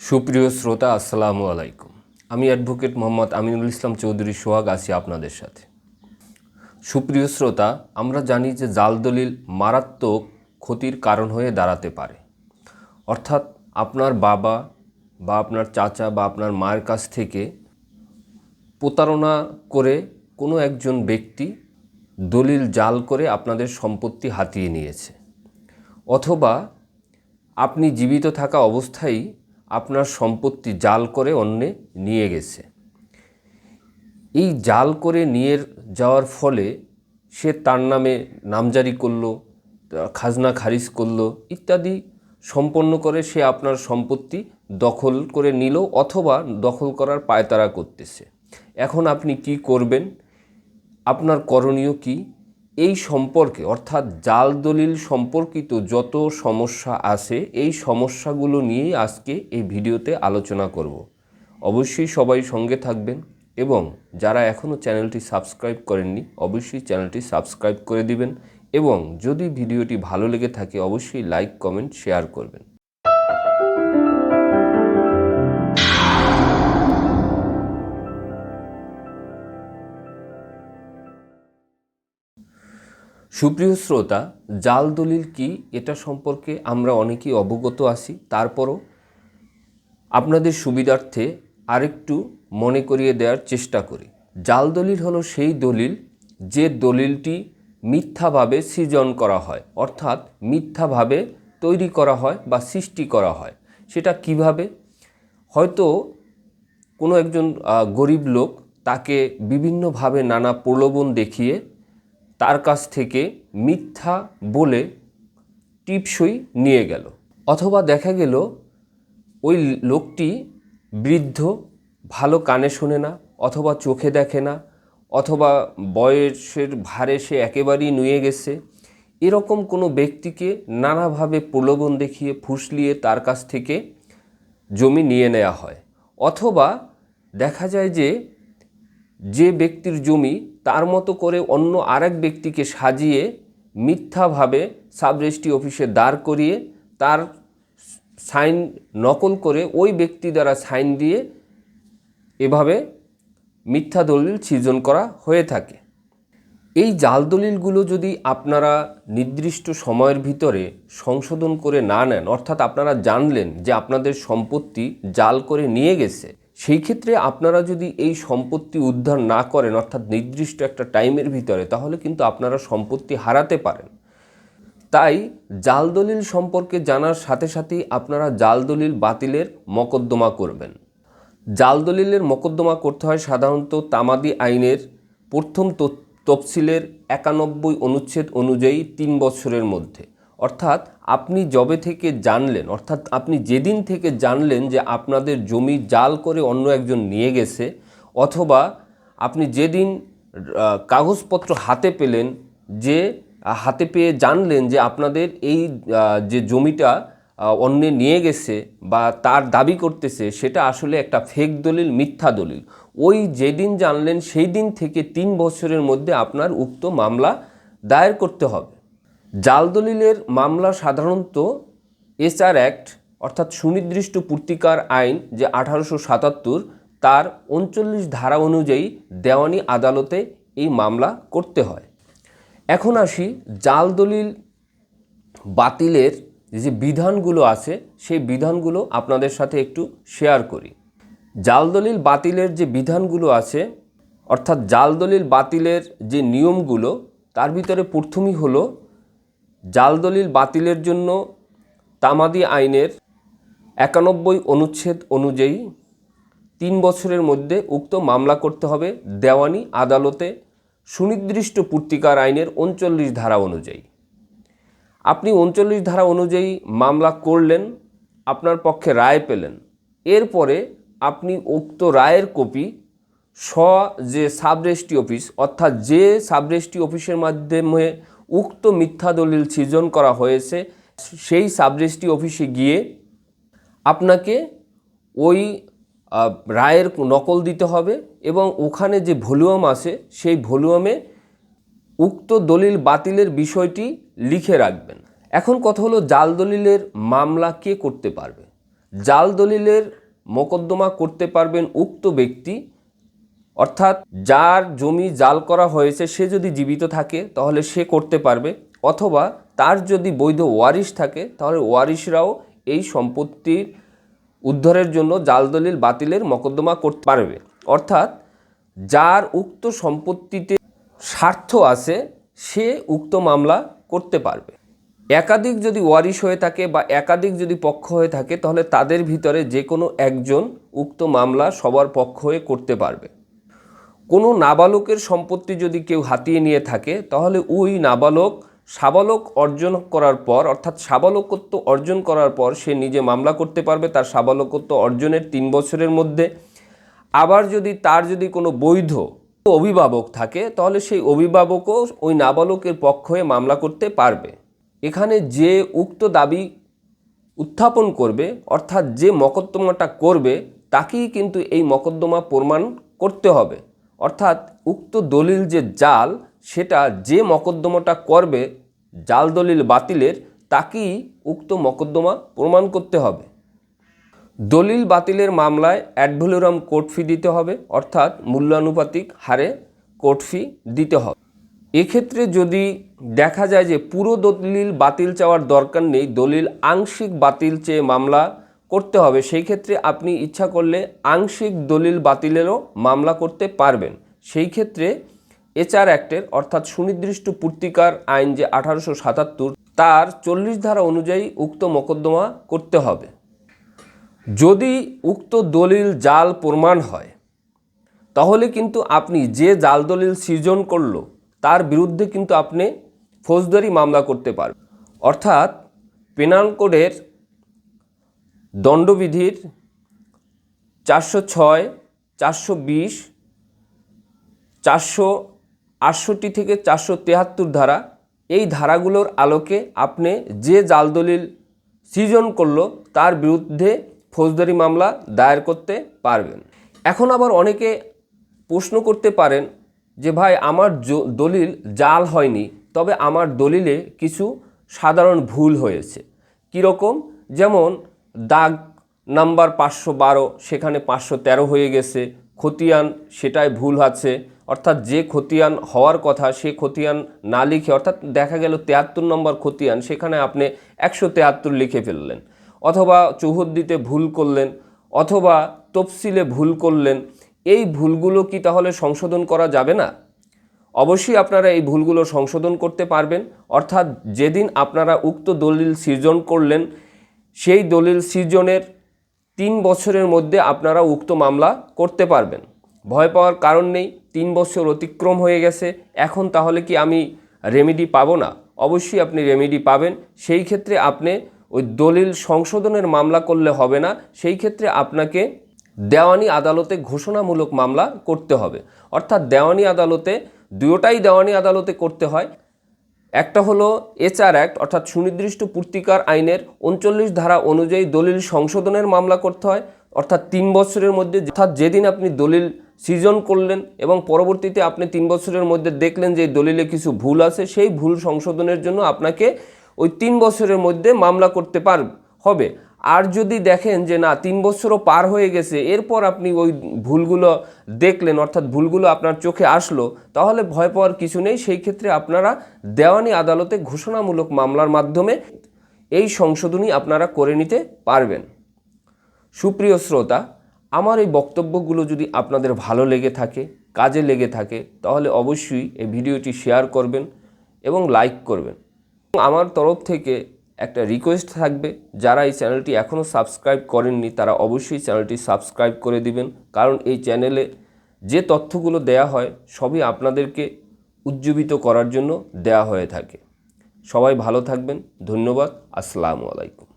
সুপ্রিয় শ্রোতা, আসসালামু আলাইকুম। আমি অ্যাডভোকেট মোহাম্মদ আমিনুল ইসলাম চৌধুরী সোহাগ আছি আপনাদের সাথে। সুপ্রিয় শ্রোতা, আমরা জানি যে জাল দলিল মারাত্মক ক্ষতির কারণ হয়ে দাঁড়াতে পারে। অর্থাৎ আপনার বাবা বা আপনার চাচা বা আপনার মায়ের কাছ থেকে প্রতারণা করে কোনো একজন ব্যক্তি দলিল জাল করে আপনাদের সম্পত্তি হাতিয়ে নিয়েছে, অথবা আপনি জীবিত থাকা অবস্থায় আপনার সম্পত্তি জাল করে অন্যে নিয়ে গেছে। এই জাল করে নিয়ে যাওয়ার ফলে সে তার নামে নামজারি করলো, খাজনা খারিজ করলো ইত্যাদি সম্পন্ন করে সে আপনার সম্পত্তি দখল করে নিল অথবা দখল করার পায়তারা করতেছে। এখন আপনি কি করবেন? আপনার করণীয় কি? এই সম্পর্কে অর্থাৎ জাল দলিল সম্পর্কিত যত সমস্যা আছে এই সমস্যাগুলো নিয়েই আজকে এই ভিডিওতে আলোচনা করব। অবশ্যই সবাই সঙ্গে থাকবেন এবং যারা এখনও চ্যানেলটি সাবস্ক্রাইব করেননি অবশ্যই চ্যানেলটি সাবস্ক্রাইব করে দিবেন এবং যদি ভিডিওটি ভালো লেগে থাকে অবশ্যই লাইক, কমেন্ট, শেয়ার করবেন। সুপ্রিয় শ্রোতা, জাল দলিল কি এটা সম্পর্কে আমরা অনেকেই অবগত আছি, তারপরও আপনাদের সুবিধার্থে আরেকটু মনে করিয়ে দেওয়ার চেষ্টা করি। জাল দলিল হলো সেই দলিল যে দলিলটি মিথ্যাভাবে সৃজন করা হয়, অর্থাৎ মিথ্যাভাবে তৈরি করা হয় বা সৃষ্টি করা হয়। সেটা কিভাবে? হয়তো কোনো একজন গরিব লোক তাকে বিভিন্নভাবে নানা প্রলোভন দেখিয়ে তার কাছ থেকে মিথ্যা বলে টিপসই নিয়ে গেল, অথবা দেখা গেল ওই লোকটি বৃদ্ধ, ভালো কানে শোনে না অথবা চোখে দেখে না অথবা বয়সের ভারে সে একেবারেই নুয়ে গেছে। এরকম কোনো ব্যক্তিকে নানাভাবে প্রলোভন দেখিয়ে ফুসলিয়ে তার কাছ থেকে জমি নিয়ে নেওয়া হয়। অথবা দেখা যায় যে ব্যক্তির জমি তার মতো করে অন্য আরেক ব্যক্তিকে সাজিয়ে মিথ্যাভাবে সাব রেজিস্ট্রি অফিসে দাঁড় করিয়ে তার সাইন নকল করে ওই ব্যক্তি দ্বারা সাইন দিয়ে এভাবে মিথ্যা দলিল সৃজন করা হয়ে থাকে। এই জাল দলিলগুলো যদি আপনারা নির্দিষ্ট সময়ের ভিতরে সংশোধন করে না নেন, অর্থাৎ আপনারা জানলেন যে আপনাদের সম্পত্তি জাল করে নিয়ে গেছে, সেই ক্ষেত্রে আপনারা যদি এই সম্পত্তি উদ্ধার না করেন অর্থাৎ নির্দিষ্ট একটা টাইমের ভিতরে, তাহলে কিন্তু আপনারা সম্পত্তি হারাতে পারেন। তাই জাল দলিল সম্পর্কে জানার সাথে সাথেই আপনারা জাল দলিল বাতিলের মকদ্দমা করবেন। জাল দলিলের মকদ্দমা করতে হয় সাধারণত তামাদি আইনের প্রথম তফসিলের 91 অনুচ্ছেদ অনুযায়ী 3 বছরের মধ্যে। অর্থাৎ আপনি যবে থেকে জানলেন, অর্থাৎ আপনি যেদিন থেকে জানলেন যে আপনাদের জমি জাল করে অন্য একজন নিয়ে গেছে, অথবা আপনি যেদিন কাগজপত্র হাতে পেলেন, যে হাতে পেয়ে জানলেন যে আপনাদের এই যে জমিটা অন্যে নিয়ে গেছে বা তার দাবি করতেছে সেটা আসলে একটা ফেক দলিল, মিথ্যা দলিল, ওই যেদিন জানলেন সেই দিন থেকে 3 বছরের মধ্যে আপনার উক্ত মামলা দায়ের করতে হবে। জাল দলিলের মামলা সাধারণত এসআর অ্যাক্ট অর্থাৎ সুনির্দিষ্ট পূর্তিকার আইন যে 1877 তার 39 ধারা অনুযায়ী দেওয়ানি আদালতে এই মামলা করতে হয়। এখন আসি জাল দলিল বাতিলের যে বিধানগুলো আছে সেই বিধানগুলো আপনাদের সাথে একটু শেয়ার করি। জাল দলিল বাতিলের যে বিধানগুলো আছে অর্থাৎ জাল দলিল বাতিলের যে নিয়মগুলো, তার ভিতরে প্রথমই হলো জাল দলিল বাতিলের জন্য তামাদি আইনের 91 অনুচ্ছেদ অনুযায়ী 3 বছরের মধ্যে উক্ত মামলা করতে হবে দেওয়ানি আদালতে সুনির্দিষ্ট পূর্তিকার আইনের 39 ধারা অনুযায়ী। আপনি 39 ধারা অনুযায়ী মামলা করলেন, আপনার পক্ষে রায় পেলেন, এরপরে আপনি উক্ত রায়ের কপি যে সাব রেজিস্ট্রি অফিস অর্থাৎ যে সাব রেজিস্ট্রি অফিসের মাধ্যমে উক্ত মিথ্যা দলিল সৃজন করা হয়েছে সেই সাব রেজিস্ট্রি অফিসে গিয়ে আপনাকে ওই রায়ের নকল দিতে হবে এবং ওখানে যে ভলিউম আছে সেই ভলিউমে উক্ত দলিল বাতিলের বিষয়টি লিখে রাখবেন। এখন কথা হলো জাল দলিলের মামলা কে করতে পারবে? জাল দলিলের মোকদ্দমা করতে পারবেন উক্ত ব্যক্তি, অর্থাৎ যার জমি জাল করা হয়েছে সে যদি জীবিত থাকে তাহলে সে করতে পারবে, অথবা তার যদি বৈধ ওয়ারিশ থাকে তাহলে ওয়ারিশরাও এই সম্পত্তির উদ্ধারের জন্য জাল দলিল বাতিলের মোকদ্দমা করতে পারবে। অর্থাৎ যার উক্ত সম্পত্তিতে স্বার্থ আছে সে উক্ত মামলা করতে পারবে। একাধিক যদি ওয়ারিশ হয়ে থাকে বা একাধিক যদি পক্ষ হয়ে থাকে তাহলে তাদের ভিতরে যে কোনো একজন উক্ত মামলা সবার পক্ষ হয়ে করতে পারবে। কোনো নাবালকের সম্পত্তি যদি কেউ হাতিয়ে নিয়ে থাকে তাহলে ওই নাবালক সাবালক অর্জন করার পর, অর্থাৎ সাবালকত্ব অর্জন করার পর সে নিজে মামলা করতে পারবে তার সাবালকত্ব অর্জনের 3 বছরের মধ্যে। আবার তার যদি কোনো বৈধ অভিভাবক থাকে তাহলে সেই অভিভাবকও ওই নাবালকের পক্ষ হয়ে মামলা করতে পারবে। এখানে যে উক্ত দাবি উত্থাপন করবে, অর্থাৎ যে মকদ্দমাটা করবে তাকেই কিন্তু এই মকদ্দমা প্রমাণ করতে হবে। অর্থাৎ উক্ত দলিল যে জাল, সেটা যে মকদ্দমাটা করবে জাল দলিল বাতিলের তাকেই উক্ত মকদ্দমা প্রমাণ করতে হবে। দলিল বাতিলের মামলায় অ্যাড ভ্যালোরাম কোর্ট ফি দিতে হবে, অর্থাৎ মূল্যানুপাতিক হারে কোর্ট ফি দিতে হবে। এক্ষেত্রে যদি দেখা যায় যে পুরো দলিল বাতিল চাওয়ার দরকার নেই, দলিল আংশিক বাতিল চেয়ে মামলা করতে হবে, সেই ক্ষেত্রে আপনি ইচ্ছা করলে আংশিক দলিল বাতিলেরও মামলা করতে পারবেন। সেই ক্ষেত্রে HR অ্যাক্টের অর্থাৎ সুনির্দিষ্ট পূর্তিকার আইন যে 1877 তার 40 ধারা অনুযায়ী উক্ত মোকদ্দমা করতে হবে। যদি উক্ত দলিল জাল প্রমাণ হয় তাহলে কিন্তু আপনি যে জাল দলিল সৃজন করলো তার বিরুদ্ধে কিন্তু আপনি ফৌজদারি মামলা করতে পারবেন। অর্থাৎ পেনাল কোডের দণ্ডবিধির 406, 420, 468 থেকে 473 ধারা, এই ধারাগুলোর আলোকে আপনি যে জাল দলিল সৃজন করলো তার বিরুদ্ধে ফৌজদারি মামলা দায়ের করতে পারবেন। এখন আবার অনেকে প্রশ্ন করতে পারেন যে ভাই আমার দলিল জাল হয়নি, তবে আমার দলিলে কিছু সাধারণ ভুল হয়েছে। কীরকম? যেমন দাগ নাম্বার 512 সেখানে 513 হয়ে গেছে, খতিয়ান সেটাই ভুল আছে, অর্থাৎ যে খতিয়ান হওয়ার কথা সে খতিয়ান না লিখে, অর্থাৎ দেখা গেল 73 নম্বর খতিয়ান সেখানে আপনি 173 লিখে ফেললেন, অথবা চৌহদ্দিতে ভুল করলেন, অথবা তফসিলে ভুল করলেন। এই ভুলগুলো কি তাহলে সংশোধন করা যাবে না? অবশ্যই আপনারা এই ভুলগুলো সংশোধন করতে পারবেন। অর্থাৎ যেদিন আপনারা উক্ত দলিল সৃজন করলেন সেই দলিল সৃজনের 3 বছরের মধ্যে আপনারা উক্ত মামলা করতে পারবেন। ভয় পাওয়ার কারণ নেই। 3 বছর অতিক্রম হয়ে গেছে, এখন তাহলে কি আমি রেমেডি পাবো না? অবশ্যই আপনি রেমেডি পাবেন। সেই ক্ষেত্রে আপনি ওই দলিল সংশোধনের মামলা করলে হবে না, সেই ক্ষেত্রে আপনাকে দেওয়ানি আদালতে ঘোষণামূলক মামলা করতে হবে। অর্থাৎ দেওয়ানি আদালতে, দুটোটাই দেওয়ানি আদালতে করতে হয়। একটা হলো HR অ্যাক্ট অর্থাৎ সুনির্দিষ্ট পূর্তিকার আইনের 39 ধারা অনুযায়ী দলিল সংশোধনের মামলা করতে হয়, অর্থাৎ 3 বছরের মধ্যে, অর্থাৎ যেদিন আপনি দলিল সৃজন করলেন এবং পরবর্তীতে আপনি 3 বছরের মধ্যে দেখলেন যে দলিলে কিছু ভুল আছে, সেই ভুল সংশোধনের জন্য আপনাকে ওই 3 বছরের মধ্যে মামলা করতে হবে। আর যদি দেখেন যে না 3 বছরও পার হয়ে গেছে, এরপর আপনি ওই ভুলগুলো দেখলেন, অর্থাৎ ভুলগুলো আপনার চোখে আসলো, তাহলে ভয় পাওয়ার কিছু নেই। সেই ক্ষেত্রে আপনারা দেওয়ানি আদালতে ঘোষণামূলক মামলার মাধ্যমে এই সংশোধনী আপনারা করে নিতে পারবেন। সুপ্রিয় শ্রোতা, আমার এই বক্তব্যগুলো যদি আপনাদের ভালো লেগে থাকে, কাজে লেগে থাকে, তাহলে অবশ্যই এই ভিডিওটি শেয়ার করবেন এবং লাইক করবেন। আমার তরফ থেকে একটা রিকোয়েস্ট থাকবে, যারা এই চ্যানেলটি এখনও সাবস্ক্রাইব করেননি তারা অবশ্যই চ্যানেলটি সাবস্ক্রাইব করে দিবেন, কারণ এই চ্যানেলে যে তথ্যগুলো দেয়া হয় সবই আপনাদেরকে উজ্জীবিত করার জন্য দেয়া হয়ে থাকে। সবাই ভালো থাকবেন। ধন্যবাদ। আসসালামু আলাইকুম।